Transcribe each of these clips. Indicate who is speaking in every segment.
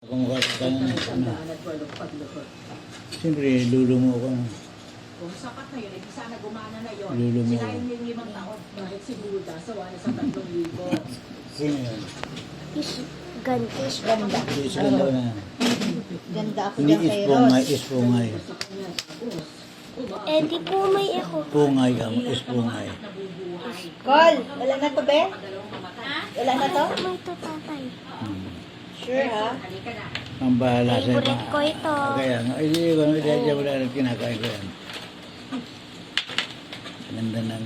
Speaker 1: Kung makakatayan ng ano. Siyempre, lulo mo ako.
Speaker 2: Kung sapat na yun, hindi sana gumana na yun.
Speaker 1: Lulo mo.
Speaker 2: Sila yung 5 taon, bakit si Buda, sawa na sa 3,000.
Speaker 1: Sino yun?
Speaker 3: Ganda.
Speaker 1: Hindi sila daw na.
Speaker 3: Ganda ako
Speaker 1: Hindi
Speaker 3: dyan kay
Speaker 1: ispungay,
Speaker 3: Ross.
Speaker 1: ispungay.
Speaker 3: Eh, di po may ako.
Speaker 1: Pungay ka, ispungay.
Speaker 3: Call, wala na to, be? Wala na to?
Speaker 4: May to, tatay.
Speaker 3: Sure, ha?
Speaker 1: Ang bahala sa'yo.
Speaker 4: Favorite ko ito.
Speaker 1: Kaya nga, hindi ko wala rin kinakain ko yan. Ganda ng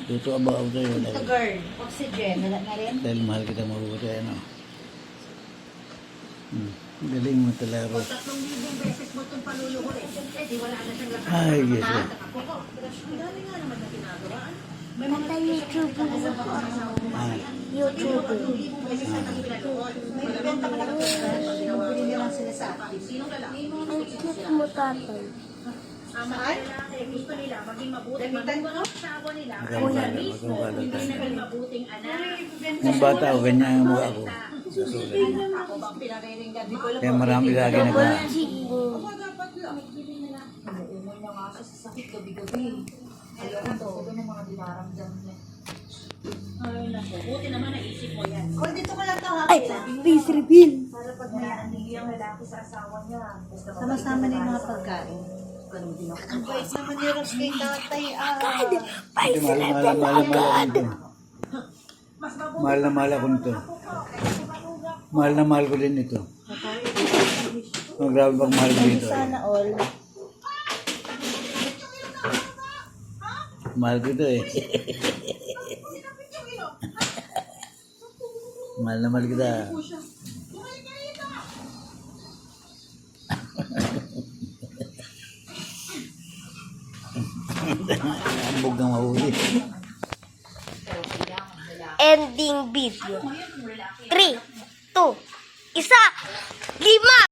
Speaker 1: tuto abaw sa'yo.
Speaker 3: Ito, girl. Oxygen. Wala na rin?
Speaker 1: Dahil mahal kita mabuti, ano. Galing mo talaga, Ros.
Speaker 2: 3,000 beses mo itong paluluhurin. Eh, di wala na siyang lakas.
Speaker 1: Ay, yes.
Speaker 2: Ang dami nga naman na ginagawa.
Speaker 4: Tatay, YouTuber ako.
Speaker 1: Ah,
Speaker 4: YouTuber.
Speaker 3: Bili nyo lang sila sa akin.
Speaker 4: Ang cute mo, tatay.
Speaker 2: Ang mga lalaki, gusto nila maging mabuti. Maging asawa nila.
Speaker 1: maganda,
Speaker 2: Mismo,
Speaker 1: maganda.
Speaker 2: hindi naging mabuting anak.
Speaker 1: Yung bata ako, ganyan ang mukha ko.
Speaker 2: Ako bang pinariringgan mo?
Speaker 1: Kaya marami lagi na ka.
Speaker 2: Umuumay na nga siya sa sakit gabi-gabi. Ayoko to. Sabi ng mga dinaramdam niya. Ay, naku. Buti naman naisip mo yan.
Speaker 3: Call, dito ko lang to, ha?
Speaker 4: Ay, face reveal.
Speaker 2: Para pag may anili ang lalaki sa asawa niya.
Speaker 3: Sama-sama na yung mga pagkain.
Speaker 2: Ganun din ako.
Speaker 3: Ang bait naman ni Ross kay tatay, ah.
Speaker 4: Face
Speaker 1: Mahal na
Speaker 4: reveal
Speaker 1: mahal
Speaker 4: agad.
Speaker 1: ako. Mahal na mahal ako nito. Mahal na mahal ko din ito. Ang grabe pag mahal ko dito.
Speaker 3: Sana all.
Speaker 1: Mahal ko ito eh. Mahal na mahal kita. Ambog ng mahuli.
Speaker 4: Ending video. 3, 2, 1, 5.